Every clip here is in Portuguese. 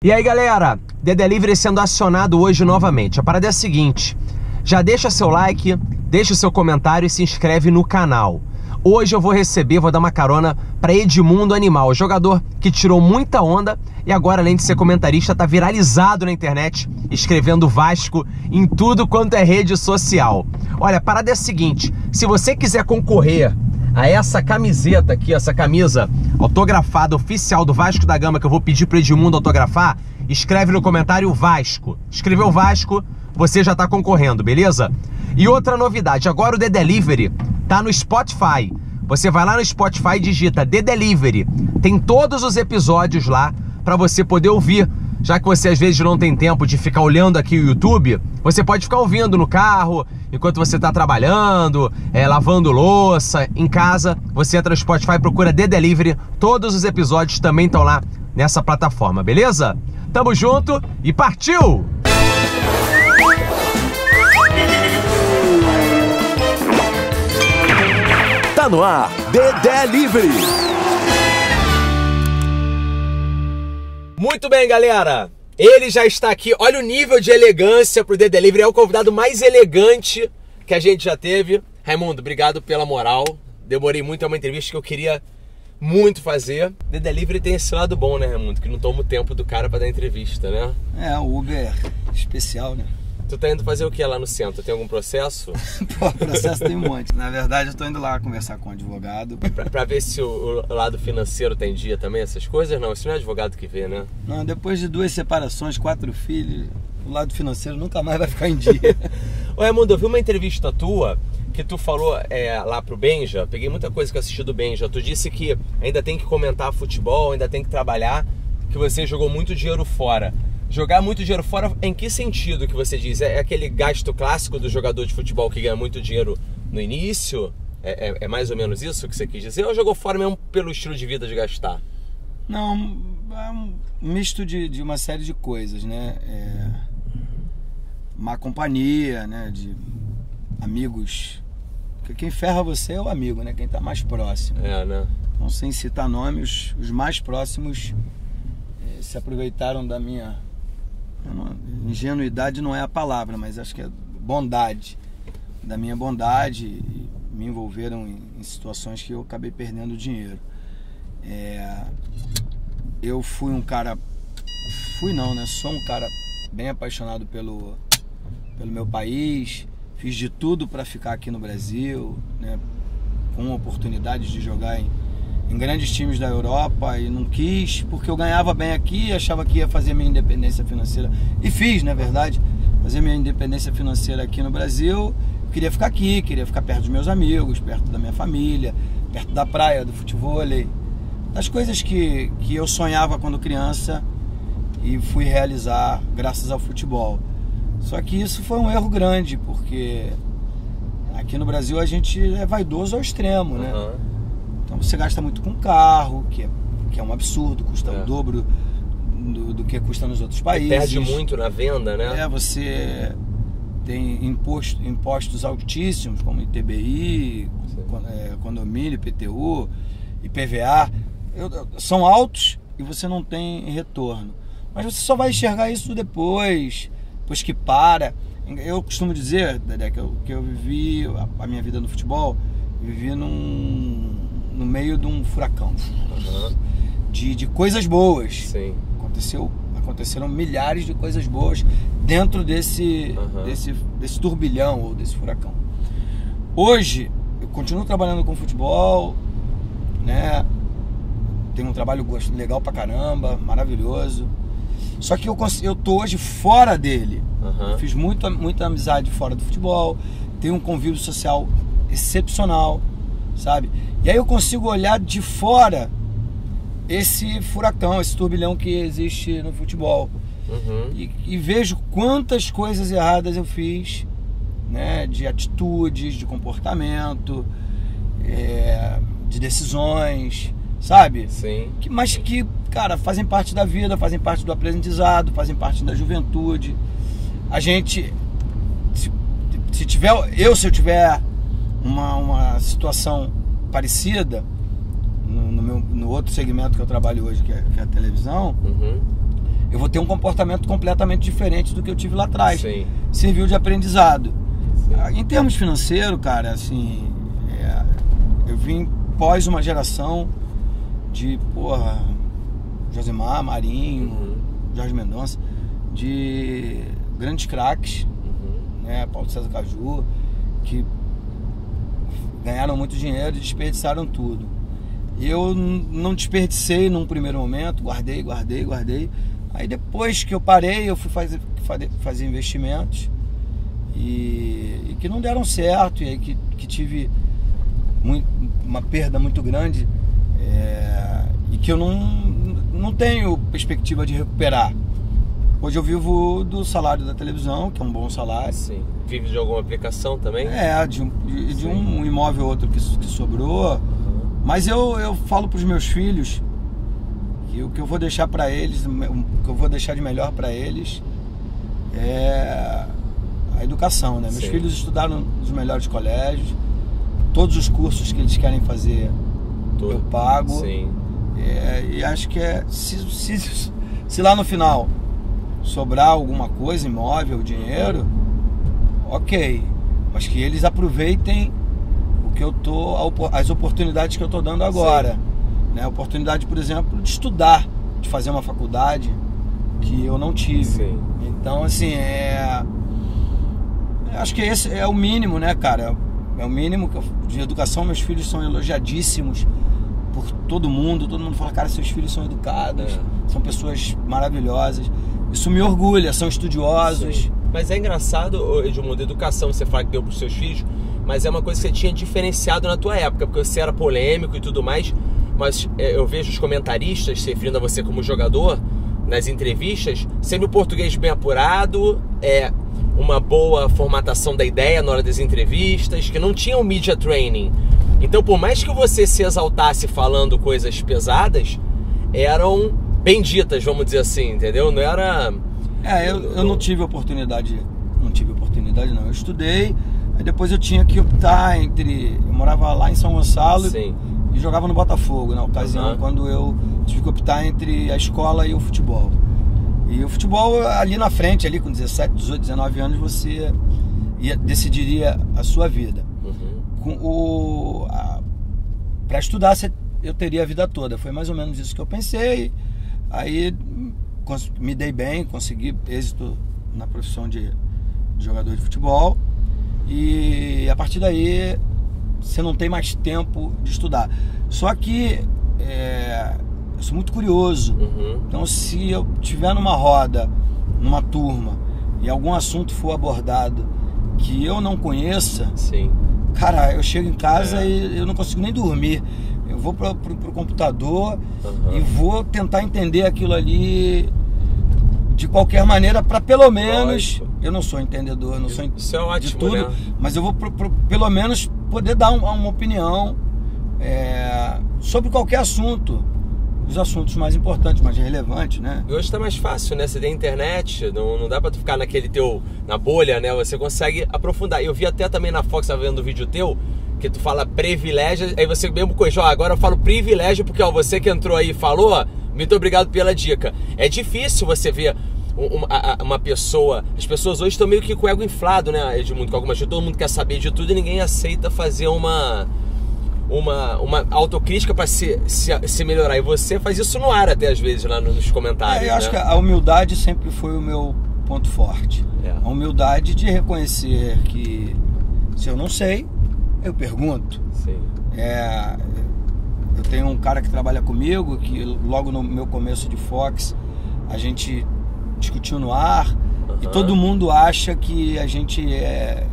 E aí galera, The Delivery sendo acionado hoje novamente. A parada é a seguinte, já deixa seu like, deixa o seu comentário e se inscreve no canal. Hoje eu vou dar uma carona para Edmundo Animal, jogador que tirou muita onda e agora, além de ser comentarista, tá viralizado na internet, escrevendo Vasco em tudo quanto é rede social. Olha, a parada é a seguinte, se você quiser concorrer a essa camiseta aqui, essa camisa autografada oficial do Vasco da Gama, que eu vou pedir pro Edmundo autografar, escreve no comentário Vasco. Escreveu Vasco, você já tá concorrendo, beleza? E outra novidade, agora o The Delivery tá no Spotify. Você vai lá no Spotify e digita The Delivery. Tem todos os episódios lá para você poder ouvir. Já que você às vezes não tem tempo de ficar olhando aqui o YouTube, você pode ficar ouvindo no carro, enquanto você está trabalhando, lavando louça, em casa. Você entra no Spotify, procura The Delivery. Todos os episódios também estão lá nessa plataforma, beleza? Tamo junto e partiu! Tá no ar, The Delivery. Muito bem, galera. Ele já está aqui. Olha o nível de elegância pro The Delivery. É o convidado mais elegante que a gente já teve. Raimundo, obrigado pela moral. Demorei muito, é uma entrevista que eu queria muito fazer. The Delivery tem esse lado bom, né, Raimundo? Que não toma o tempo do cara pra dar entrevista, né? É, o Uber especial, né? Tu tá indo fazer o que lá no centro? Tem algum processo? Pô, processo tem um monte. Na verdade, eu tô indo lá conversar com o advogado. Pra ver se o lado financeiro tem dia também, essas coisas? Não, isso não é advogado que vê, né? Não, depois de 2 separações, 4 filhos, o lado financeiro nunca mais vai ficar em dia. Ô, Raimundo, eu vi uma entrevista tua que tu falou lá pro Benja. Peguei muita coisa que eu assisti do Benja. Tu disse que ainda tem que comentar futebol, ainda tem que trabalhar, que você jogou muito dinheiro fora. Jogar muito dinheiro fora, em que sentido que você diz? É aquele gasto clássico do jogador de futebol que ganha muito dinheiro no início? É mais ou menos isso que você quis dizer? Ou jogou fora mesmo pelo estilo de vida de gastar? Não, é um misto de uma série de coisas, né? Má companhia, né? De amigos. Porque quem ferra você é o amigo, né? Quem tá mais próximo. Né? Então, sem citar nomes, os mais próximos se aproveitaram da minha... Ingenuidade não é a palavra, mas acho que é bondade. Da minha bondade, e me envolveram em situações que eu acabei perdendo dinheiro. Eu fui um cara... Sou um cara bem apaixonado pelo meu país. Fiz de tudo para ficar aqui no Brasil, né? Com oportunidades de jogar em grandes times da Europa, e não quis, porque eu ganhava bem aqui, achava que ia fazer minha independência financeira, e fiz, na verdade, fazer minha independência financeira aqui no Brasil. Queria ficar aqui, queria ficar perto dos meus amigos, perto da minha família, perto da praia, do futevôlei, das coisas que eu sonhava quando criança e fui realizar graças ao futebol. Só que isso foi um erro grande, porque aqui no Brasil a gente é vaidoso ao extremo, né? Então você gasta muito com carro, que é um absurdo, custa o dobro do que custa nos outros países. Perde muito na venda, né? Você tem impostos altíssimos, como ITBI, condomínio, IPTU, IPVA. São altos e você não tem retorno. Mas você só vai enxergar isso depois que para. Eu costumo dizer, Dedé, que eu vivi a minha vida no futebol, vivi no meio de um furacão, de coisas boas. Sim. Aconteceram milhares de coisas boas dentro desse turbilhão ou desse furacão. Hoje eu continuo trabalhando com futebol, né? Tenho um trabalho legal pra caramba, maravilhoso. Só que eu tô hoje fora dele. Eu fiz muita amizade fora do futebol, tenho um convívio social excepcional, sabe? E aí eu consigo olhar de fora esse furacão, esse turbilhão que existe no futebol. E vejo quantas coisas erradas eu fiz, né? De atitudes, de comportamento, de decisões, sabe? Sim. Mas que, cara, fazem parte da vida, fazem parte do aprendizado, fazem parte da juventude. A gente, se eu tiver uma situação parecida no outro segmento que eu trabalho hoje, que é a televisão, eu vou ter um comportamento completamente diferente do que eu tive lá atrás. Sim. Serviu de aprendizado. Sim. Em termos financeiros, cara, assim, eu vim pós uma geração de, Josemar, Marinho, Jorge Mendonça, de grandes craques, né, Paulo César Caju, que ganharam muito dinheiro e desperdiçaram tudo. Eu não desperdicei num primeiro momento, guardei. Aí depois que eu parei, eu fui fazer investimentos e que não deram certo, e aí que tive uma perda muito grande, e que eu não tenho perspectiva de recuperar. Hoje eu vivo do salário da televisão, que é um bom salário. Sim. Vive de alguma aplicação também? De um imóvel ou outro que sobrou. Mas eu falo para os meus filhos que o que eu vou deixar para eles, o que eu vou deixar de melhor para eles é a educação, né? Meus filhos estudaram nos melhores colégios, todos os cursos que eles querem fazer eu pago. Sim. E acho que se lá no final sobrar alguma coisa, imóvel, dinheiro, ok, mas que eles aproveitem as oportunidades que eu tô dando agora, né? A oportunidade, por exemplo, de estudar, de fazer uma faculdade que eu não tive. Sim. Então, assim, acho que esse é o mínimo, né, cara? É o mínimo de educação. Meus filhos são elogiadíssimos por todo mundo fala, cara, seus filhos são educados, são pessoas maravilhosas. Isso me orgulha, são estudiosos. Sim. Mas é engraçado, Edmundo, educação você fala que deu pros seus filhos, mas é uma coisa que você tinha diferenciado na tua época, porque você era polêmico e tudo mais, mas eu vejo os comentaristas se referindo a você como jogador, nas entrevistas, sempre o português bem apurado, uma boa formatação da ideia na hora das entrevistas, que não tinha o media training. Então, por mais que você se exaltasse falando coisas pesadas, eram bem ditas, vamos dizer assim, entendeu? Não era... eu não tive oportunidade, não. Eu estudei, aí depois eu tinha que optar entre... Eu morava lá em São Gonçalo. Sim. E jogava no Botafogo, na ocasião, quando eu tive que optar entre a escola e o futebol. E o futebol, ali na frente, ali com 17, 18, 19 anos, você decidiria a sua vida. Para estudar, eu teria a vida toda. Foi mais ou menos isso que eu pensei. Aí me dei bem, consegui êxito na profissão de jogador de futebol. E a partir daí você não tem mais tempo de estudar. Só que eu sou muito curioso. Então, se eu estiver numa roda, numa turma, e algum assunto for abordado que eu não conheça, cara, eu chego em casa e eu não consigo nem dormir. Eu vou pro computador e vou tentar entender aquilo ali de qualquer maneira, para pelo menos... Eu não sou entendedor, não sou Isso é ótimo, de tudo, né? mas eu vou pelo menos poder dar uma opinião sobre qualquer assunto. Os assuntos mais importantes, mais relevantes, né? E hoje tá mais fácil, né? Você tem internet, não dá pra tu ficar na bolha, né? Você consegue aprofundar. Eu vi até também na Fox, tava vendo o vídeo teu, que tu fala privilégio, aí você mesmo coisa, agora eu falo privilégio, porque você que entrou aí e falou, muito obrigado pela dica. É difícil você ver uma pessoa, as pessoas hoje estão meio que com o ego inflado, né, Edmundo? Com algumas, todo mundo quer saber de tudo e ninguém aceita fazer uma autocrítica para se melhorar. E você faz isso no ar até às vezes lá nos comentários. Eu acho que a humildade sempre foi o meu ponto forte. A humildade de reconhecer que se eu não sei, eu pergunto. Eu tenho um cara que trabalha comigo, que logo no meu começo de Fox a gente discutiu no ar, e todo mundo acha que a gente é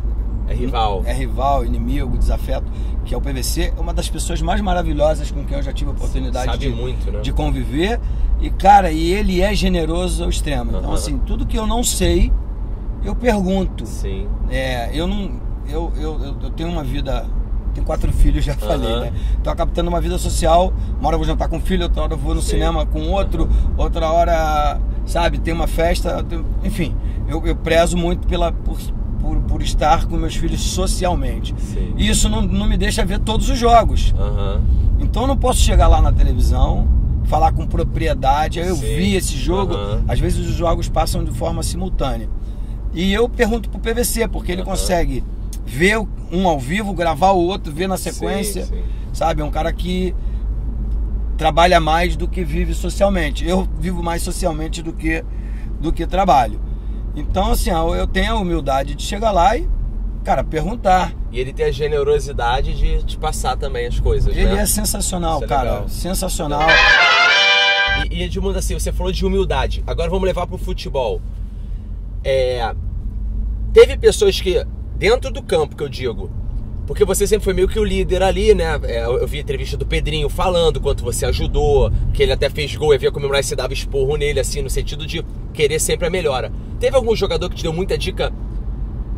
rival, inimigo, desafeto, que é o PVC, uma das pessoas mais maravilhosas com quem eu já tive a oportunidade de conviver, e cara, ele é generoso ao extremo. Então assim, tudo que eu não sei, eu pergunto. Eu tenho uma vida, tenho 4 filhos, já falei, né? Tô acabando tendo uma vida social, uma hora eu vou jantar com um filho, outra hora eu vou no cinema com outro, outra hora, sabe, tem uma festa, enfim, eu prezo muito por estar com meus filhos socialmente. E isso não me deixa ver todos os jogos. Então eu não posso chegar lá na televisão falar com propriedade. Aí eu Sim. vi esse jogo, às vezes os jogos passam de forma simultânea. E eu pergunto pro PVC, porque ele consegue ver um ao vivo, gravar o outro, ver na sequência, Sim. sabe? É um cara que trabalha mais do que vive socialmente. Eu vivo mais socialmente do que trabalho. Então, assim, eu tenho a humildade de chegar lá e, cara, perguntar. E ele tem a generosidade de te passar também as coisas, né? Ele é sensacional, Isso é cara. legal. Sensacional. E Edmundo, assim, você falou de humildade. Agora vamos levar pro futebol. Teve pessoas que, dentro do campo, que eu digo, porque você sempre foi meio que o líder ali, né? Eu vi a entrevista do Pedrinho falando quanto você ajudou, que ele até fez gol, eu via comemorar e você dava esporro nele, assim, no sentido de querer sempre a melhora. Teve algum jogador que te deu muita dica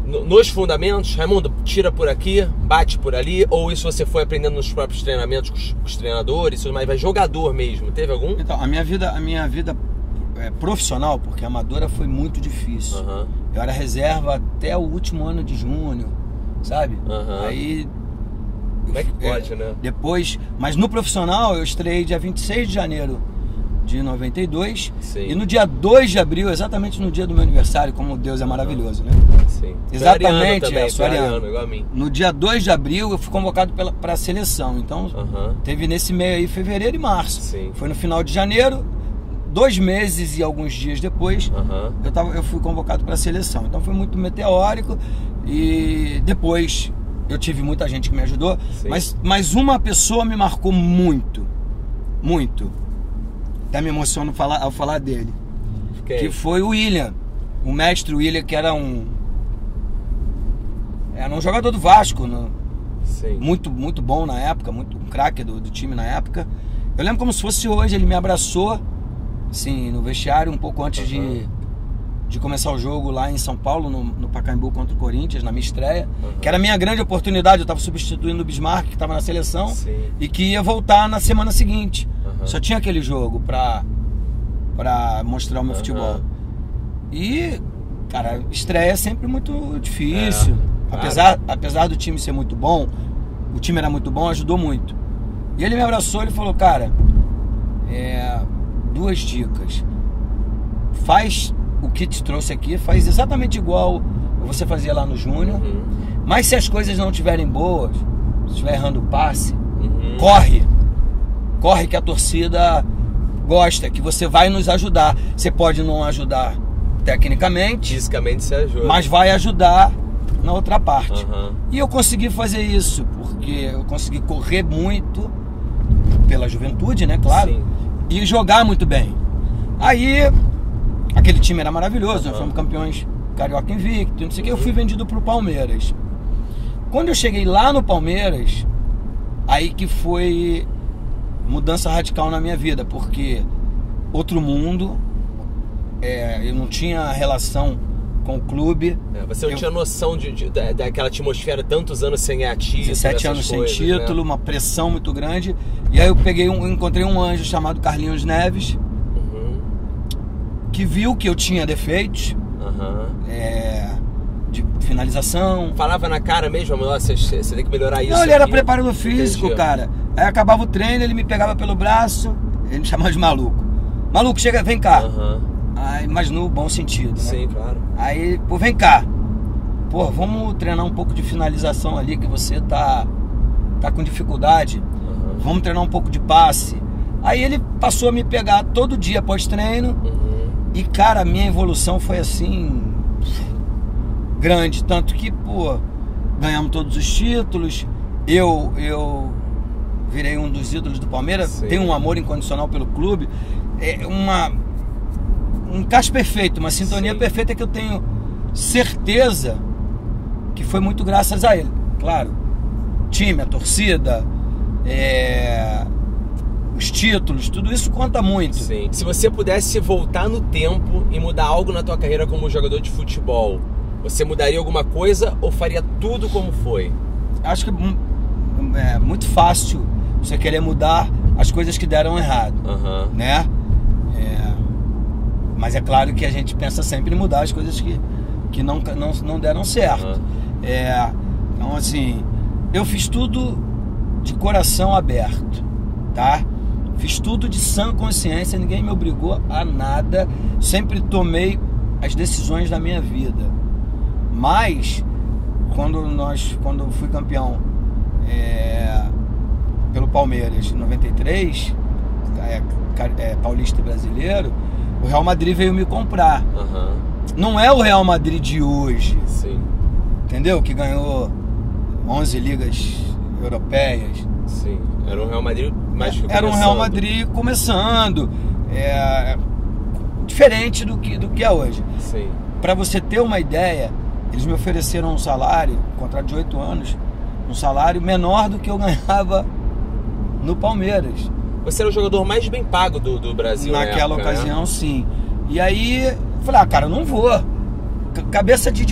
nos fundamentos? Raimundo, tira por aqui, bate por ali, ou isso você foi aprendendo nos próprios treinamentos com os treinadores, mas vai jogador mesmo? Teve algum? Então, a minha vida profissional, porque a amadora foi muito difícil. Eu era reserva até o último ano de júnior, sabe? Aí... Como é que pode, né? Depois... Mas no profissional eu estreiei dia 26 de janeiro de 92. Sim. E no dia 2 de abril, exatamente no dia do meu aniversário, como Deus é maravilhoso, né? Sim. Exatamente, sou ariano. ariano, igual a mim. No dia 2 de abril eu fui convocado para a seleção. Então teve nesse meio aí, fevereiro e março. Sim. Foi no final de janeiro, 2 meses e alguns dias depois, eu fui convocado para a seleção. Então foi muito meteórico. E depois eu tive muita gente que me ajudou. Mas uma pessoa me marcou muito. Muito. Até me emociono ao falar dele. Que foi o William. O mestre William, que era um jogador do Vasco, muito, muito bom na época, um craque do time na época. Eu lembro como se fosse hoje. Ele me abraçou assim, no vestiário um pouco antes de começar o jogo lá em São Paulo, no Pacaembu contra o Corinthians, na minha estreia, que era a minha grande oportunidade. Eu estava substituindo o Bismarck, que estava na seleção, e que ia voltar na semana seguinte. Só tinha aquele jogo pra mostrar o meu futebol. E, cara, estreia é sempre muito difícil. Apesar do time ser muito bom, o time era muito bom, ajudou muito. E ele me abraçou e falou, cara, 2 dicas. Faz o que te trouxe aqui, faz exatamente igual você fazia lá no Júnior. Mas se as coisas não estiverem boas, se estiver errando o passe, corre que a torcida gosta, que você vai nos ajudar. Você pode não ajudar tecnicamente, fisicamente você ajuda, mas vai ajudar na outra parte. E eu consegui fazer isso, porque eu consegui correr muito pela juventude, né, claro, e jogar muito bem. Aí, aquele time era maravilhoso, nós fomos campeões carioca invicto, não sei o que. Eu fui vendido pro Palmeiras. Quando eu cheguei lá no Palmeiras, aí que foi mudança radical na minha vida, porque outro mundo, eu não tinha relação com o clube. Você não tinha noção daquela atmosfera, tantos anos sem ganhar título, 17 anos sem título, né? Uma pressão muito grande. E aí eu encontrei um anjo chamado Carlinhos Neves, que viu que eu tinha defeitos de finalização. Falava na cara mesmo, você tem que melhorar isso. Não, ele era preparador físico, cara. Aí acabava o treino, ele me pegava pelo braço, ele me chamava de maluco. Maluco, chega, vem cá. Aí, mas no bom sentido, né? Sim, claro. Aí, pô, vem cá. Pô, vamos treinar um pouco de finalização ali, que você tá com dificuldade. Vamos treinar um pouco de passe. Aí ele passou a me pegar todo dia após treino. E, cara, a minha evolução foi assim, grande. Tanto que, pô, ganhamos todos os títulos. Eu virei um dos ídolos do Palmeiras. Tenho um amor incondicional pelo clube. É um encaixe perfeito, uma sintonia perfeita, que eu tenho certeza que foi muito graças a ele. Claro, time, a torcida, os títulos, tudo isso conta muito. Sim. Se você pudesse voltar no tempo e mudar algo na tua carreira como jogador de futebol, você mudaria alguma coisa ou faria tudo como foi? Acho que é muito fácil você querer mudar as coisas que deram errado, né? Mas é claro que a gente pensa sempre em mudar as coisas que não deram certo. Então, assim, eu fiz tudo de coração aberto, tá? Fiz tudo de sã consciência, ninguém me obrigou a nada. Sempre tomei as decisões da minha vida. Mas, quando eu fui campeão pelo Palmeiras em 93, paulista e brasileiro, o Real Madrid veio me comprar. Não é o Real Madrid de hoje. Sim. Entendeu? Que ganhou 11 ligas europeias. Sim. Era um Real Madrid mais Era um Real Madrid começando. Diferente do que é hoje. Sim. Para você ter uma ideia, eles me ofereceram um salário, contrato de 8 anos, um salário menor do que eu ganhava no Palmeiras. Você era o jogador mais bem pago do Brasil naquela época, ocasião, né? sim. E aí, eu falei, cara, eu não vou. Cabeça de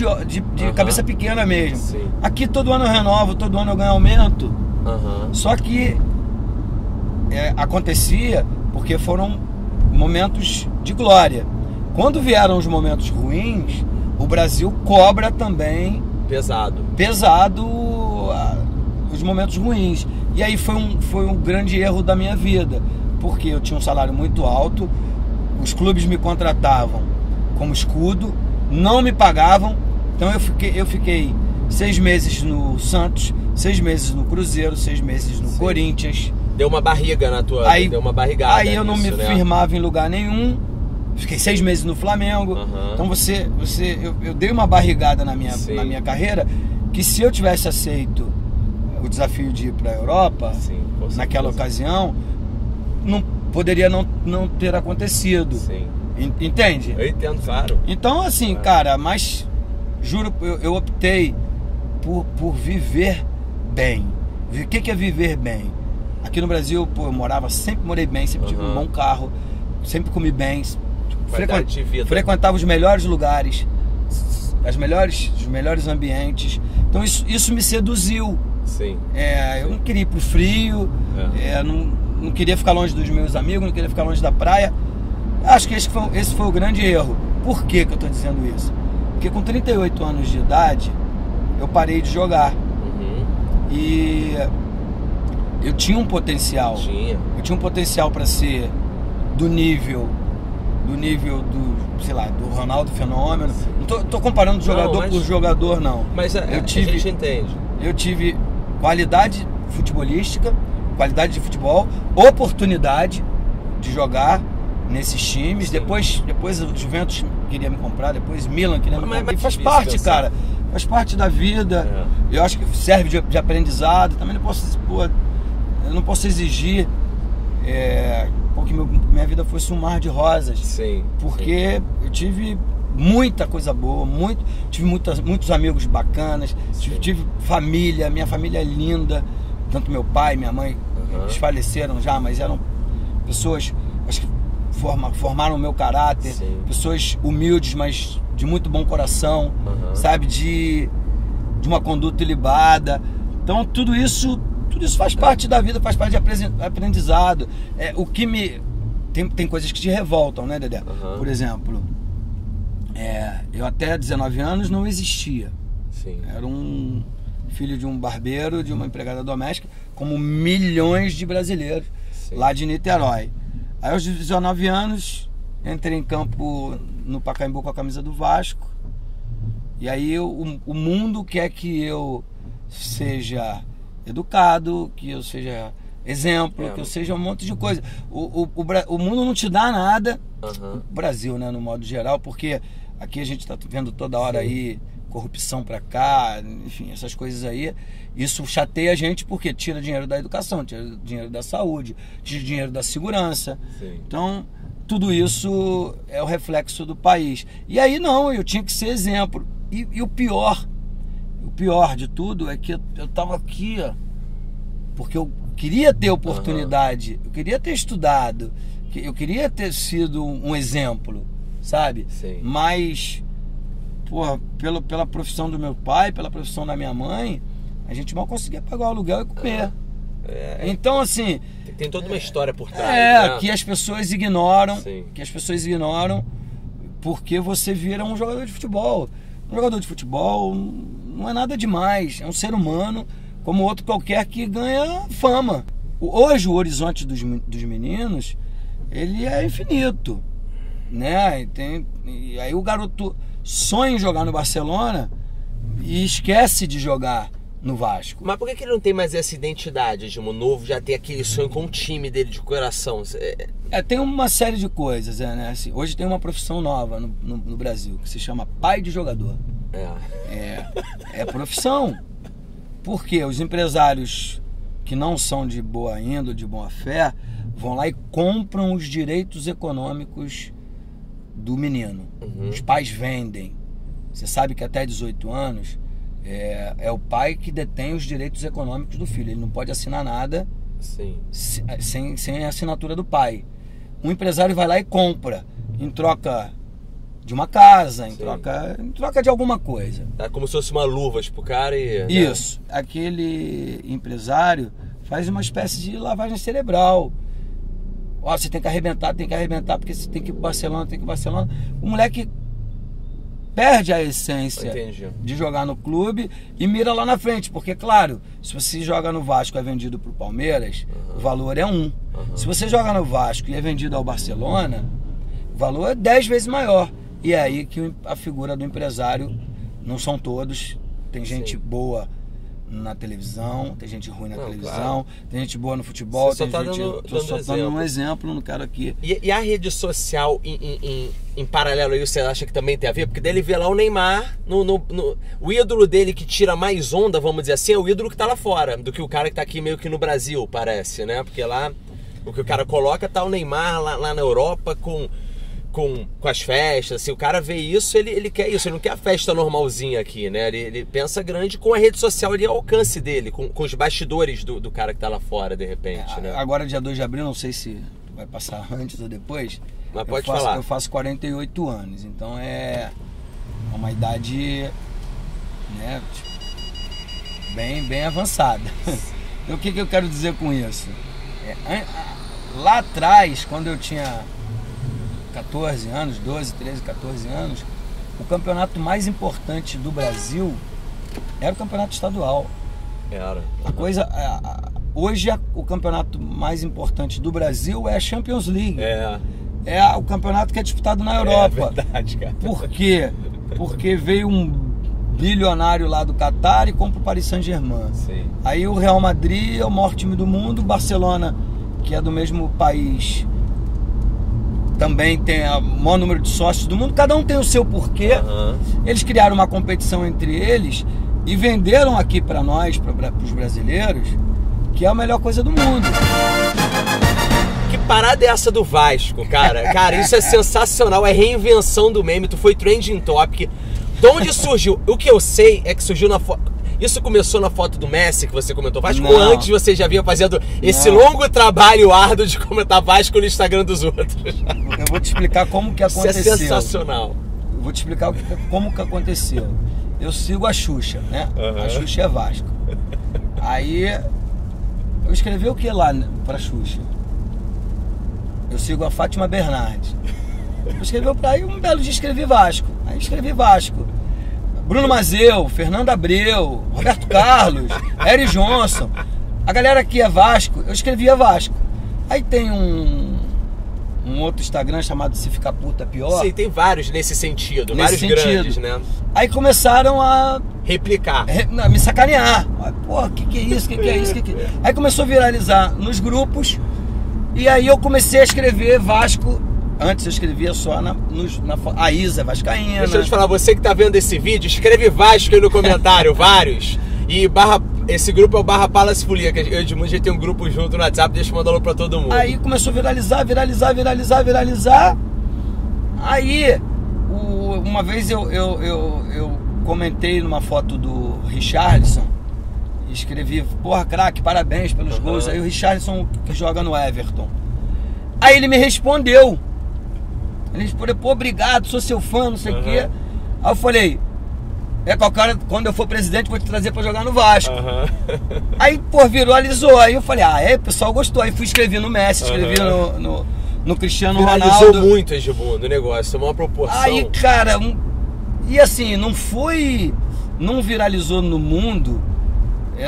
cabeça pequena mesmo. Sim. Aqui todo ano eu renovo, todo ano eu ganho aumento. Só que acontecia porque foram momentos de glória. Quando vieram os momentos ruins, o Brasil cobra também pesado os momentos ruins. E aí foi um grande erro da minha vida, porque eu tinha um salário muito alto, os clubes me contratavam como escudo, não me pagavam. Então eu fiquei 6 meses no Santos, 6 meses no Cruzeiro, 6 meses no Corinthians. Deu uma barriga na tua... deu uma barrigada. Aí eu não me firmava em lugar nenhum. Fiquei 6 meses no Flamengo. Então eu dei uma barrigada na minha carreira, que se eu tivesse aceito o desafio de ir para a Europa, naquela ocasião, poderia não ter acontecido. Sim. Entende? Eu entendo, claro. Então, assim, cara, mas juro, eu optei por viver bem. O que é viver bem? Aqui no Brasil, eu sempre morei bem, sempre tive um bom carro, sempre comi bem, frequentava os melhores lugares, os melhores ambientes. Então isso me seduziu. Sim. Eu não queria ir pro frio, não queria ficar longe dos meus amigos, não queria ficar longe da praia. Acho que esse foi o grande erro. Por que eu estou dizendo isso? Porque com 38 anos de idade, eu parei de jogar. E eu tinha um potencial. Eu tinha um potencial para ser do nível do Ronaldo Fenômeno. Não tô comparando jogador por jogador, não. Mas a gente entende. Eu tive qualidade futebolística, qualidade de futebol, oportunidade de jogar nesses times. Depois o Juventus queria me comprar, depois Milan queria me comprar. Mas faz parte, cara. Faz parte da vida. Eu acho que serve de aprendizado. Também eu não posso exigir que minha vida fosse um mar de rosas. Sim. Porque eu tive muita coisa boa, tive muitos amigos bacanas, tive família, minha família é linda, tanto meu pai, minha mãe, eles faleceram já, mas eram pessoas, acho que formaram o meu caráter, pessoas humildes, mas de muito bom coração, sabe, de uma conduta ilibada. Então tudo isso faz parte da vida, faz parte de aprendizado. O que tem coisas que te revoltam, né, Dedé? Por exemplo, eu até 19 anos não existia. Sim. Era um filho de um barbeiro, de uma empregada doméstica, como milhões de brasileiros lá de Niterói. Aí aos 19 anos entrei em campo no Pacaembu com a camisa do Vasco. E aí o mundo quer que eu seja educado, que eu seja exemplo, que eu seja um monte de coisa. O mundo não te dá nada, o Brasil, né, no modo geral, porque aqui a gente está vendo toda hora aí corrupção pra cá, enfim, essas coisas aí. Isso chateia a gente porque tira dinheiro da educação, tira dinheiro da saúde, tira dinheiro da segurança. Então, tudo isso é o reflexo do país. E aí não, eu tinha que ser exemplo. E o pior de tudo é que eu tava aqui, ó, porque eu queria ter oportunidade, eu queria ter estudado, eu queria ter sido um exemplo, sabe? Mas, porra, pela profissão do meu pai, pela profissão da minha mãe, a gente mal conseguia pagar o aluguel e comer. Então, assim... Tem toda uma história por trás, né? Que as pessoas ignoram, porque você vira um jogador de futebol. Um jogador de futebol não é nada demais, é um ser humano como outro qualquer que ganha fama. Hoje o horizonte dos meninos, ele é infinito, né? E aí o garoto sonha em jogar no Barcelona e esquece de jogar no Vasco. Mas por que ele não tem mais essa identidade, Edmundo? Novo já tem aquele sonho com o time dele de coração? Tem uma série de coisas, né? Assim, hoje tem uma profissão nova no Brasil, que se chama pai de jogador. É profissão. Porque os empresários que não são de boa índole, de boa fé, vão lá e compram os direitos econômicos do menino. Os pais vendem. Você sabe que até 18 anos é o pai que detém os direitos econômicos do filho. Ele não pode assinar nada sem a assinatura do pai. Um empresário vai lá e compra em troca de uma casa, em troca de alguma coisa. É como se fosse uma luva pro cara e... Isso. Né? Aquele empresário faz uma espécie de lavagem cerebral. Ó, você tem que arrebentar, porque você tem que ir pro Barcelona, O moleque perde a essência de jogar no clube e mira lá na frente. Porque, claro, se você joga no Vasco e é vendido pro Palmeiras, o valor é 1. Se você joga no Vasco e é vendido ao Barcelona, o valor é 10 vezes maior. E é aí que a figura do empresário, não são todos, tem gente boa na televisão, tem gente ruim na televisão, tem gente boa no futebol, você tem gente... Estou só dando um exemplo, não quero aqui. E a rede social em paralelo aí, você acha que também tem a ver? Porque daí ele vê lá o Neymar, o ídolo dele que tira mais onda, vamos dizer assim, é o ídolo que tá lá fora, do que o cara que tá aqui meio que no Brasil, parece, né? Porque lá, o que o cara coloca tá o Neymar lá na Europa com as festas. Se o cara vê isso, ele quer isso, ele não quer a festa normalzinha aqui, né? Ele pensa grande com a rede social ali ao alcance dele, com os bastidores do cara que tá lá fora, de repente, né? Agora, dia 2 de abril, não sei se vai passar antes ou depois, mas pode falar. Eu faço 48 anos, então é uma idade, né, bem avançada. Então o que eu quero dizer com isso? Lá atrás, quando eu tinha 14 anos, 12, 13, 14 anos, o campeonato mais importante do Brasil era o campeonato estadual. Era. Hoje o campeonato mais importante do Brasil é a Champions League. É o campeonato que é disputado na Europa. É verdade, cara. Por quê? Porque veio um bilionário lá do Catar e compra o Paris Saint-Germain. Aí o Real Madrid é o maior time do mundo, o Barcelona, que é do mesmo país, também tem o maior número de sócios do mundo, cada um tem o seu porquê. Eles criaram uma competição entre eles e venderam aqui para nós, para os brasileiros, que é a melhor coisa do mundo. Que parada é essa do Vasco, cara? Cara, isso é sensacional, é reinvenção do meme, tu foi trending topic. De onde surgiu? O que eu sei é que surgiu na foto... Isso começou na foto do Messi que você comentou Vasco, ou antes você já vinha fazendo esse longo trabalho árduo de comentar Vasco no Instagram dos outros? Eu vou te explicar como que aconteceu. Isso é sensacional. Eu vou te explicar como que aconteceu. Eu sigo a Xuxa, né? A Xuxa é Vasco. Aí eu escrevi o que lá pra Xuxa? Eu sigo a Fátima Bernardes. Eu escrevi pra aí, um belo dia escrevi Vasco. Aí escrevi Vasco. Bruno Mazeu, Fernando Abreu, Roberto Carlos, Eric Johnson. A galera aqui é Vasco, eu escrevia Vasco. Aí tem um outro Instagram chamado Se Ficar Puta Pior. Sim, tem vários nesse sentido, vários grandes, né? Aí começaram a... replicar. Me sacanear. Pô, que é isso? Que é isso? Aí começou a viralizar nos grupos. E aí eu comecei a escrever Vasco. Antes eu escrevia só a Isa Vascaína. Deixa eu te falar, você que tá vendo esse vídeo, escreve Vasco aí no comentário, vários. E esse grupo é o /Palace Folia, que eu e o Edmundo já tem um grupo junto no WhatsApp, deixa eu mandar alô pra todo mundo. Aí começou a viralizar. Aí, uma vez eu comentei numa foto do Richarlison, e escrevi, porra, craque, parabéns pelos gols. Aí o Richarlison, que joga no Everton. Aí ele me respondeu. Ele respondeu, pô, obrigado, sou seu fã, não sei o quê. Aí eu falei, quando eu for presidente, vou te trazer pra jogar no Vasco. Aí, pô, viralizou. Aí eu falei, o pessoal gostou. Aí fui escrever no Messi, escrevi no Cristiano Ronaldo. Viralizou muito, Edmundo, o negócio, tomou uma proporção. Aí, cara, e assim, não viralizou no mundo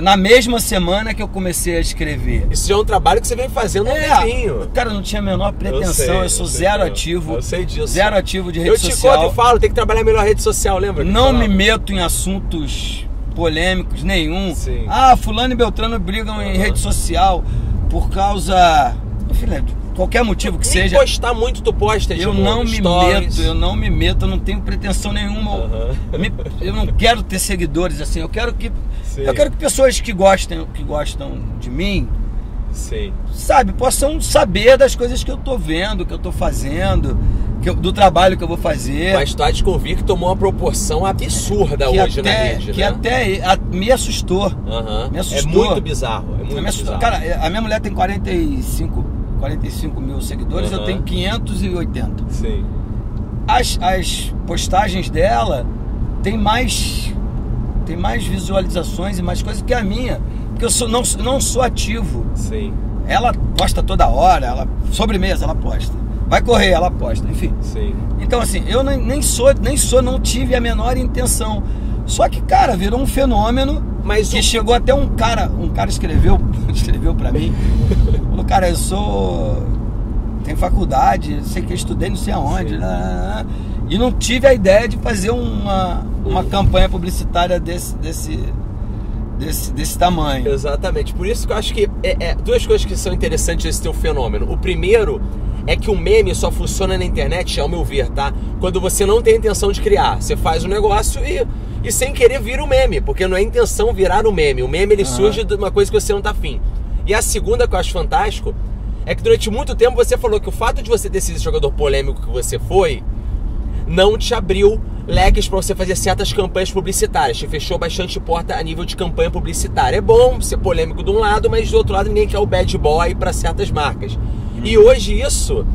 Na mesma semana que eu comecei a escrever. Isso já é um trabalho que você vem fazendo há um tempinho. Cara, eu não tinha a menor pretensão, eu sou zero ativo. Eu sei disso. Zero ativo de rede social. Eu te conto e falo, tem que trabalhar melhor a rede social, lembra? Não me meto em assuntos polêmicos nenhum. Sim. Fulano e Beltrano brigam em rede social por causa... Enfim, qualquer motivo que seja. Postar muito, tu posta de eu não me meto, eu não tenho pretensão nenhuma. Eu não quero ter seguidores assim, eu quero que pessoas que gostam de mim, sim, sabe, possam saber das coisas que eu tô vendo, que eu tô fazendo, do trabalho que eu vou fazer. Mas tu há de convir que tomou uma proporção absurda hoje na rede, que né? até me assustou. Me assustou. É muito bizarro, bizarro. Cara, a minha mulher tem 45 mil seguidores, eu tenho 580. Sim. As postagens dela tem mais visualizações e mais coisas que a minha, porque eu não sou ativo. Sim. Ela posta toda hora, sobremesa ela posta, vai correr, ela posta, enfim. Sim. Então assim, eu não tive a menor intenção. Só que, cara, virou um fenômeno. Mas que chegou até um cara escreveu pra mim. Falou, cara, tenho faculdade, sei que eu estudei não sei aonde. E não tive a ideia de fazer uma campanha publicitária desse tamanho. Exatamente. Por isso que eu acho que duas coisas que são interessantes nesse teu fenômeno. O primeiro é que o meme só funciona na internet, ao meu ver, tá? Quando você não tem a intenção de criar. Você faz um negócio e sem querer vira o meme, porque não é a intenção virar o meme. O meme, ele surge de uma coisa que você não tá afim. E a segunda que eu acho fantástico é que durante muito tempo você falou que o fato de você ter sido jogador polêmico que você foi não te abriu leques para você fazer certas campanhas publicitárias, te fechou bastante porta a nível de campanha publicitária. É bom ser polêmico de um lado, mas do outro lado ninguém quer o bad boy para certas marcas. E hoje isso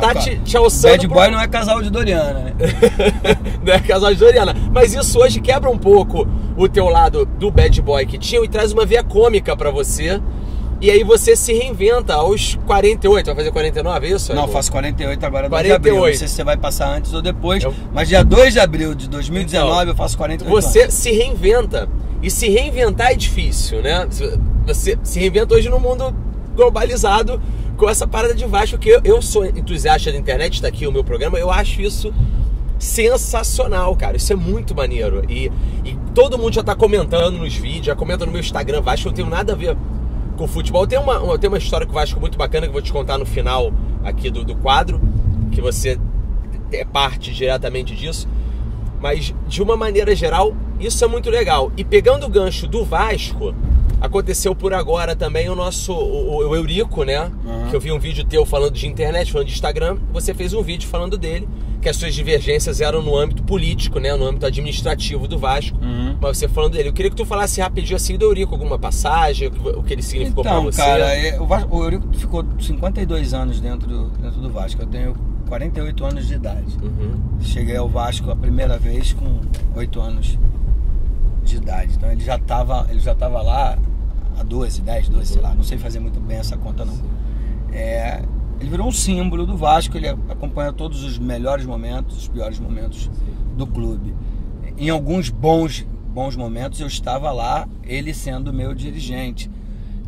tá te alçando... Bad boy não é casal de Doriana, né? Não é casal de Doriana. Mas isso hoje quebra um pouco o teu lado do bad boy que tinha e traz uma veia cômica pra você. E aí você se reinventa aos 48. Vai fazer 49, é isso? Não, faço 48 agora, 2 de abril. Não sei se você vai passar antes ou depois. Mas dia 2 de abril de 2019 então, eu faço 48 você anos. Se reinventa. E se reinventar é difícil, né? Você se reinventa hoje no mundo globalizado com essa parada de Vasco, que eu sou entusiasta da internet, tá aqui o meu programa, eu acho isso sensacional, cara, isso é muito maneiro, e todo mundo já tá comentando nos vídeos, já comenta no meu Instagram, Vasco, eu não tenho nada a ver com futebol, tem uma história com o Vasco muito bacana, que eu vou te contar no final aqui do quadro, que você é parte diretamente disso, mas de uma maneira geral, isso é muito legal, e pegando o gancho do Vasco, aconteceu por agora também o Eurico, né? Que eu vi um vídeo teu falando de internet, falando de Instagram. Você fez um vídeo falando dele, que as suas divergências eram no âmbito político, né? No âmbito administrativo do Vasco. Mas você falando dele. Eu queria que tu falasse rapidinho assim do Eurico, alguma passagem, o que ele significou pra você. Cara, o Eurico ficou 52 anos dentro do Vasco. Eu tenho 48 anos de idade. Cheguei ao Vasco a primeira vez com 8 anos de idade. Então ele já tava lá há 12, sei lá, não sei fazer muito bem essa conta não. Ele virou um símbolo do Vasco, ele acompanha todos os melhores momentos, os piores momentos do clube. Em alguns bons momentos eu estava lá, ele sendo meu dirigente.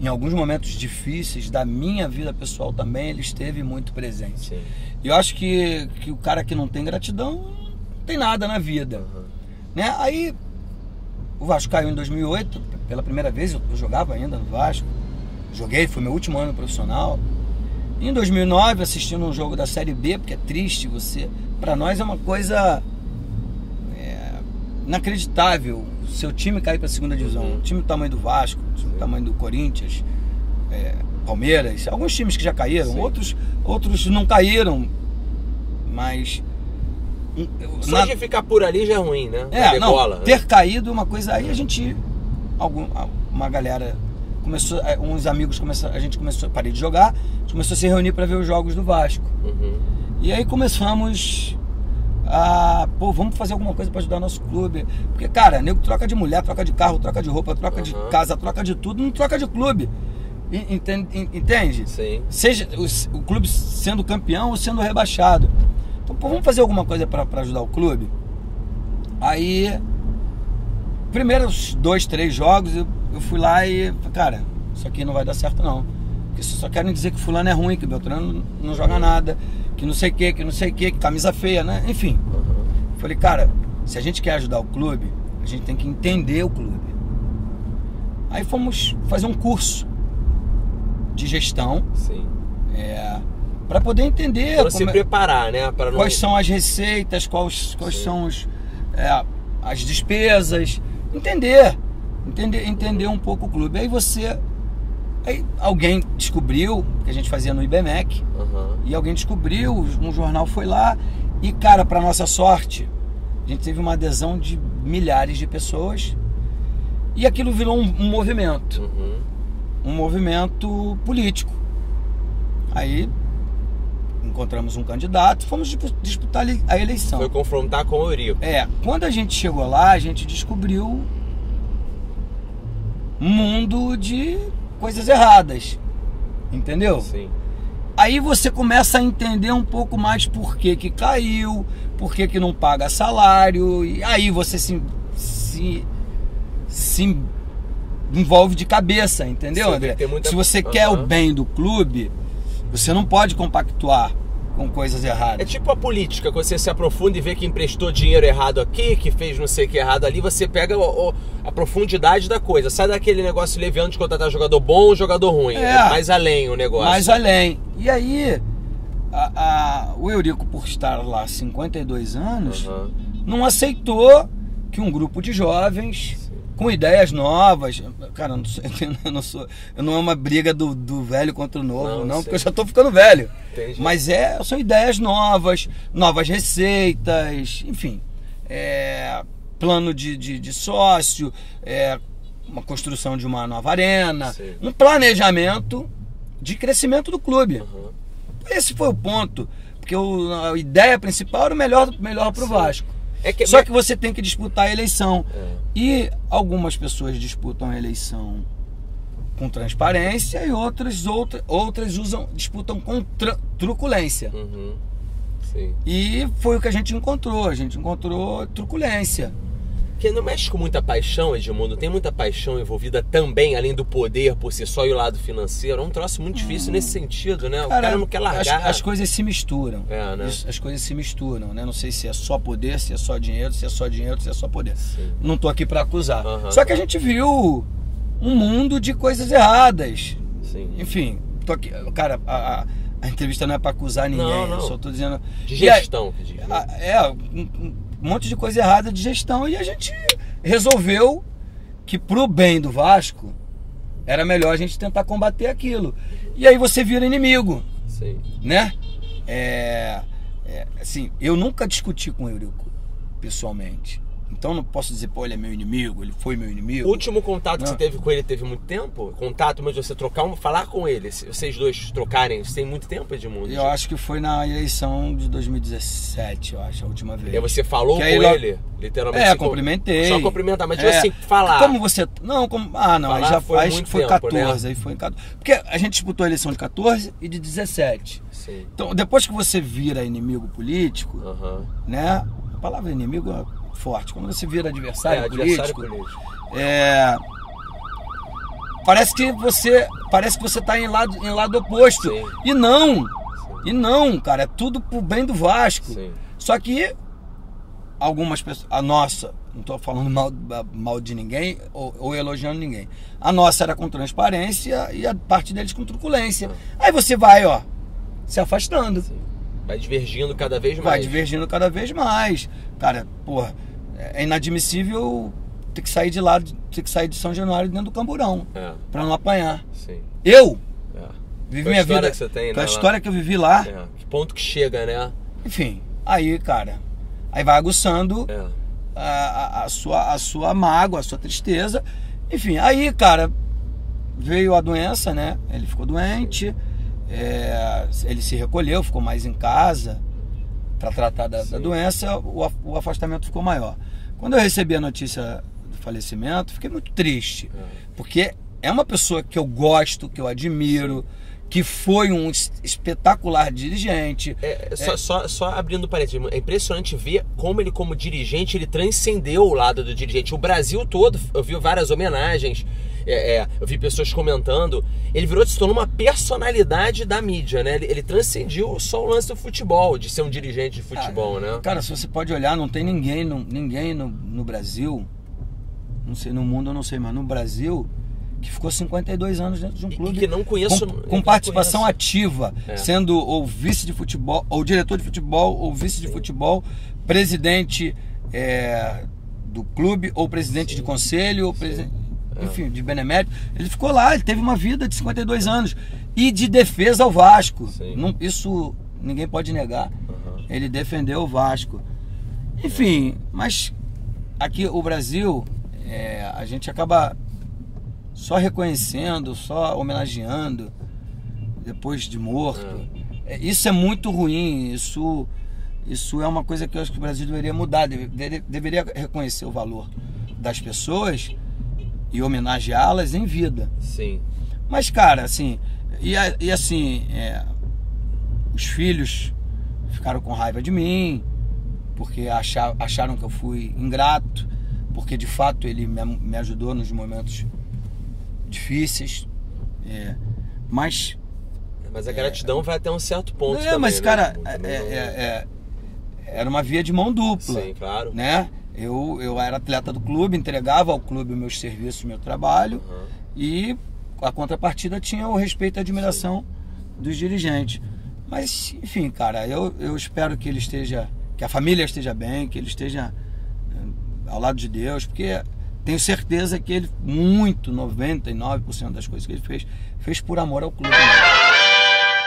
Em alguns momentos difíceis da minha vida pessoal também, ele esteve muito presente. Sim. E eu acho que o cara que não tem gratidão não tem nada na vida. Né? Aí o Vasco caiu em 2008, pela primeira vez eu jogava ainda no Vasco. Joguei, foi meu último ano profissional. Em 2009, assistindo um jogo da Série B, porque é triste você... Pra nós é uma coisa inacreditável. Seu time cair pra segunda divisão. Time do tamanho do Vasco, time do tamanho do Corinthians, Palmeiras. Alguns times que já caíram, outros não caíram. Mas... Só de ficar por ali já é ruim, né? Ter caído uma coisa aí, a gente... Uma galera começou, uns amigos a gente começou, parei de jogar, a gente começou a se reunir para ver os jogos do Vasco. E aí começamos a, vamos fazer alguma coisa para ajudar nosso clube, porque cara, nego troca de mulher, troca de carro, troca de roupa, troca de casa, troca de tudo, não troca de clube. Entende? Sim. Seja o clube sendo campeão ou sendo rebaixado. Então, vamos fazer alguma coisa para ajudar o clube? Aí primeiros 2, 3 jogos eu fui lá e falei, cara, isso aqui não vai dar certo não. Porque só querem dizer que fulano é ruim, que Beltrano não joga nada, que não sei o que, camisa feia, né? Enfim. Falei, cara, se a gente quer ajudar o clube, a gente tem que entender o clube. Aí fomos fazer um curso de gestão. Sim. Para poder entender para se preparar, né? Pra não... Quais são as receitas, quais são as despesas, entender um pouco o clube. Aí alguém descobriu que a gente fazia no IBMEC, e alguém descobriu, um jornal foi lá e, cara, para nossa sorte, a gente teve uma adesão de milhares de pessoas e aquilo virou um movimento, um movimento político. Aí encontramos um candidato, fomos disputar a eleição. Foi confrontar com o Eurico. Quando a gente chegou lá, a gente descobriu um mundo de coisas erradas, entendeu? Sim. Aí você começa a entender um pouco mais por que caiu, por que não paga salário, e aí você se envolve de cabeça, entendeu, Sim, André? Muita... Se você quer o bem do clube, você não pode compactuar com coisas erradas. É tipo a política, quando você se aprofunda e vê que emprestou dinheiro errado aqui, que fez não sei o que errado ali, você pega a profundidade da coisa. Sai daquele negócio leviano de contratar jogador bom ou jogador ruim. É mais além o negócio. Mais além. E aí, o Eurico, por estar lá há 52 anos, não aceitou que um grupo de jovens... com ideias novas, cara, não é uma briga do velho contra o novo, não, porque eu já tô ficando velho. Entendi. Mas são ideias novas receitas, enfim, plano de sócio, uma construção de uma nova arena, um planejamento de crescimento do clube. Esse foi o ponto, porque a ideia principal era o melhor para o Vasco. Só que você tem que disputar a eleição. E algumas pessoas disputam a eleição com transparência e outras disputam com truculência. Sim. E foi o que a gente encontrou. A gente encontrou truculência. Porque não mexe com muita paixão, Edmundo? Tem muita paixão envolvida também, além do poder por si só e o lado financeiro. É um troço muito difícil nesse sentido, né? O cara não quer largar. As coisas se misturam. Né? As coisas se misturam, né? Não sei se é só poder, se é só dinheiro, se é só dinheiro, se é só poder. Sim. Não tô aqui para acusar. Só que a gente viu um mundo de coisas erradas. Sim. Enfim, tô aqui, cara, a entrevista não é para acusar ninguém. Não. Eu só tô dizendo... De gestão, que diz. Um monte de coisa errada de gestão, e a gente resolveu que pro bem do Vasco era melhor a gente tentar combater aquilo. E aí você vira inimigo. Sim. Né? Assim, eu nunca discuti com o Eurico pessoalmente. Então não posso dizer, pô, ele é meu inimigo, ele foi meu inimigo. O último contato que você teve com ele teve muito tempo? Contato, mas você falar com ele, vocês dois trocarem, você tem muito tempo, Edmundo? Eu acho que foi na eleição de 2017, eu acho, a última vez. E aí você falou com ele, literalmente? Cumprimentei. Só cumprimentar, mas assim, falar. Como você... Não, falar aí já foi 14, né? aí foi 14. Porque a gente disputou a eleição de 14 e de 17. Sim. Então, depois que você vira inimigo político, né? A palavra inimigo é forte. Quando você vira adversário político, parece que você tá em lado oposto. Sim. E não, cara, é tudo pro bem do Vasco. Sim. Só que algumas pessoas, a nossa, não tô falando mal de ninguém ou elogiando ninguém. A nossa era com transparência e a parte deles com truculência. Aí você vai, se afastando. Sim. Vai divergindo cada vez mais. Cara, porra, é inadmissível ter que sair de lá, ter que sair de São Januário dentro do Camburão, pra não apanhar. Sim. Eu vivi minha vida que você tem, com a história que eu vivi lá. Que ponto que chega, né? Enfim, aí, cara, aí vai aguçando a sua mágoa, a sua tristeza. Enfim, aí, cara, veio a doença, né? Ele ficou doente. Ele se recolheu, ficou mais em casa para tratar da doença, o afastamento ficou maior. Quando eu recebi a notícia do falecimento, fiquei muito triste, porque é uma pessoa que eu gosto, que eu admiro, que foi um espetacular dirigente. Só abrindo parênteses, é impressionante ver como ele, como dirigente, ele transcendeu o lado do dirigente. O Brasil todo, eu vi várias homenagens, eu vi pessoas comentando, ele se tornou uma personalidade da mídia, né? Ele transcendiu só o lance do futebol, de ser um dirigente de futebol, né? Cara, se você pode olhar, não tem ninguém no Brasil, não sei, no mundo eu não sei, mas no Brasil, que ficou 52 anos dentro de um clube. E que não conheço. Com participação ativa, sendo ou vice de futebol, ou diretor de futebol, ou vice de futebol, presidente do clube, ou presidente de conselho, ou presidente, enfim, de benemérito. Ele ficou lá, ele teve uma vida de 52 anos. E de defesa ao Vasco. Não, isso ninguém pode negar. Ele defendeu o Vasco. Enfim, mas aqui o Brasil, a gente acaba só reconhecendo, só homenageando depois de morto. Isso é muito ruim. Isso é uma coisa que eu acho que o Brasil deveria mudar. Deveria reconhecer o valor das pessoas e homenageá-las em vida. Sim. Mas, cara, assim, os filhos ficaram com raiva de mim, porque acharam que eu fui ingrato, porque de fato ele me ajudou nos momentos difíceis, mas a gratidão vai até um certo ponto também, mas, cara, né? era uma via de mão dupla. Sim, claro. Né? Eu era atleta do clube, entregava ao clube os meus serviços, o meu trabalho, e a contrapartida tinha o respeito e a admiração dos dirigentes. Mas, enfim, cara, eu espero que que a família esteja bem, que ele esteja ao lado de Deus, porque tenho certeza que ele, 99% das coisas que ele fez por amor ao clube.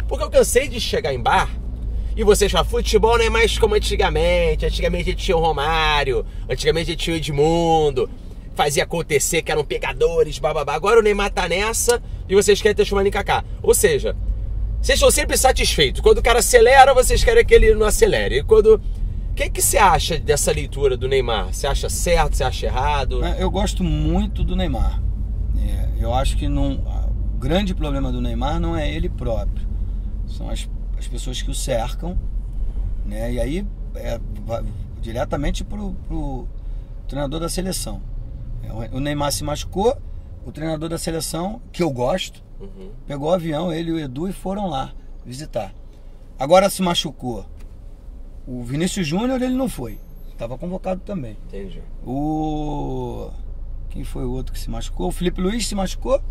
Porque eu cansei de chegar em bar e vocês falam, futebol não é mais como antigamente. Antigamente tinha o Romário, antigamente tinha o Edmundo, fazia acontecer, que eram pegadores, bababá. Agora o Neymar tá nessa e vocês querem ter Tchouaméni e Kaká. Ou seja, vocês estão sempre satisfeitos. Quando o cara acelera, vocês querem que ele não acelere. E quando... O que você acha dessa leitura do Neymar? Você acha certo? Você acha errado? Eu gosto muito do Neymar. Eu acho que o grande problema do Neymar não é ele próprio. São as pessoas que o cercam, né? E aí vai diretamente pro treinador da seleção. O Neymar se machucou, o treinador da seleção, que eu gosto, pegou o avião, ele e o Edu, e foram lá visitar. Agora se machucou. O Vinícius Júnior, ele não foi. Estava convocado também. Entendi. Quem foi o outro que se machucou? O Felipe Luiz se machucou,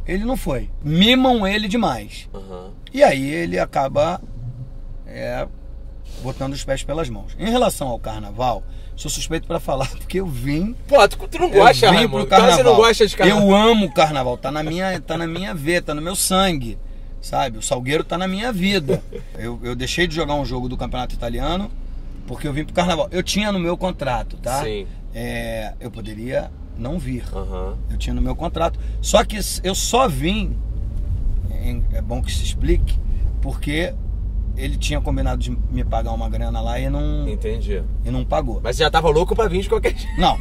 ele não foi. Mimam ele demais. E aí ele acaba botando os pés pelas mãos. Em relação ao carnaval, sou suspeito para falar, porque eu vim... Pô, tu não gosta, Raimundo? Você não gosta de carnaval? Eu amo o carnaval, tá na minha veia, tá no meu sangue. Sabe, o Salgueiro tá na minha vida. Eu deixei de jogar um jogo do campeonato italiano porque eu vim pro carnaval. Eu tinha no meu contrato, tá? Sim. Eu poderia não vir. Eu tinha no meu contrato. Só que eu só vim, é bom que se explique, porque ele tinha combinado de me pagar uma grana lá e não... Entendi. E não pagou. Mas você já tava louco pra vir de qualquer jeito. Não.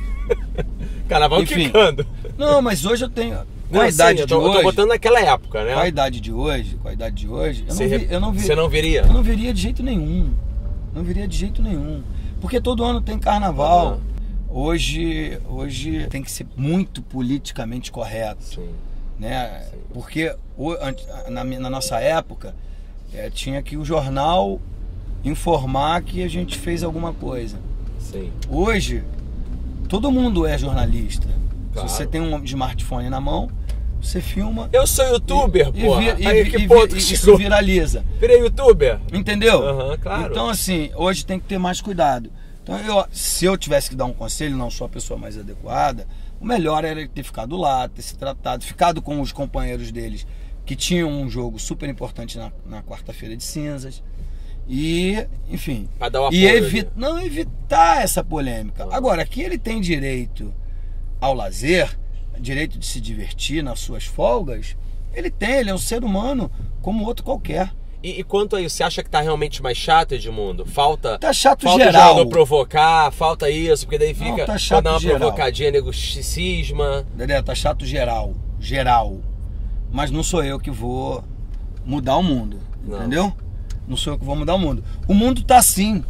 Carnaval quicando. Não, mas hoje eu tenho... Com a idade de hoje... Eu tô botando naquela época, né? Com a idade de hoje, eu não Você não viria? Eu não viria de jeito nenhum. Não viria de jeito nenhum. Porque todo ano tem carnaval. Hoje tem que ser muito politicamente correto. Sim. Né? Sim. Porque na nossa época, tinha que o jornal informar que a gente fez alguma coisa. Sim. Hoje, todo mundo é jornalista. Claro. Se você tem um smartphone na mão, você filma. Eu sou youtuber, porra. Isso viraliza. Virei youtuber. Entendeu? Claro. Então, assim, hoje tem que ter mais cuidado. Então, se eu tivesse que dar um conselho, não sou a pessoa mais adequada, o melhor era ele ter ficado lá, ter se tratado, ficado com os companheiros deles, que tinham um jogo super importante na quarta-feira de cinzas. E, enfim. Pra dar o apoio. Evitar essa polêmica. Agora, que ele tem direito ao lazer, direito de se divertir nas suas folgas, ele é um ser humano como outro qualquer. E quanto a isso, você acha que tá realmente mais chato, Edmundo? Falta geral. O jogador provocar, falta isso, porque daí fica... Tá chato dar uma geral. provocadinha, nego cisma. Tá chato geral. Mas não sou eu que vou mudar o mundo, Não. entendeu? Não sou eu que vou mudar o mundo. O mundo tá assim.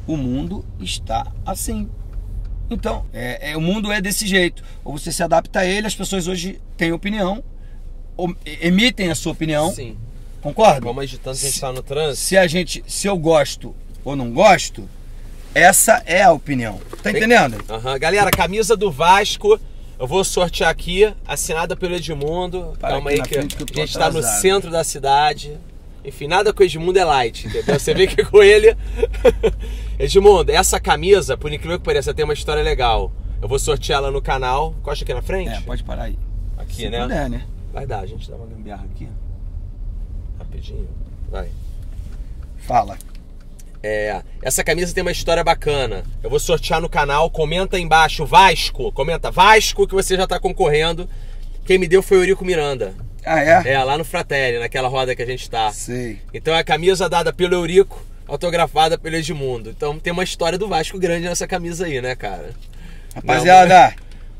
O mundo está assim. Então, o mundo é desse jeito. Ou você se adapta a ele, as pessoas hoje têm opinião, ou emitem a sua opinião. Sim. Concorda? Como agitando, a gente tá no trânsito. Se eu gosto ou não gosto, essa é a opinião. Tá entendendo? Aham. Galera, camisa do Vasco, eu vou sortear aqui, assinada pelo Edmundo. Calma aí que a gente tá no centro da cidade. Enfim, nada com o Edmundo é light, entendeu? Você vê que com ele... Edmundo, essa camisa, por incrível que pareça, tem uma história legal. Eu vou sortear ela no canal. Costa aqui na frente? Pode parar aí. Aqui, se né? puder, né? Vai dar, a gente dá uma gambiarra aqui. Rapidinho. Vai. Fala. Essa camisa tem uma história bacana. Eu vou sortear no canal. Comenta aí embaixo, Vasco. Comenta Vasco que você já tá concorrendo. Quem me deu foi o Eurico Miranda. Ah, é? Lá no Fratelli, naquela roda que a gente tá. Sei. Então é a camisa dada pelo Eurico, autografada pelo Edmundo. Então tem uma história do Vasco grande nessa camisa aí, né, cara? Rapaziada.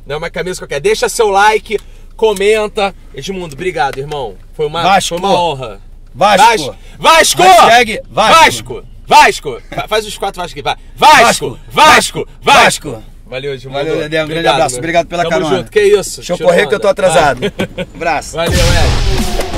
Não é uma camisa qualquer. Deixa seu like, comenta. Edmundo, obrigado, irmão. Foi uma honra. Vasco! Vasco! Hashtag Vasco! Vasco! Faz os 4 Vasco aqui, vai. Vasco! Valeu, Edmundo. Valeu, Dedé. Um grande abraço. Obrigado pela carona. Tamo junto, que isso. Deixa eu correr que eu tô atrasado. Abraço. Valeu, Ed.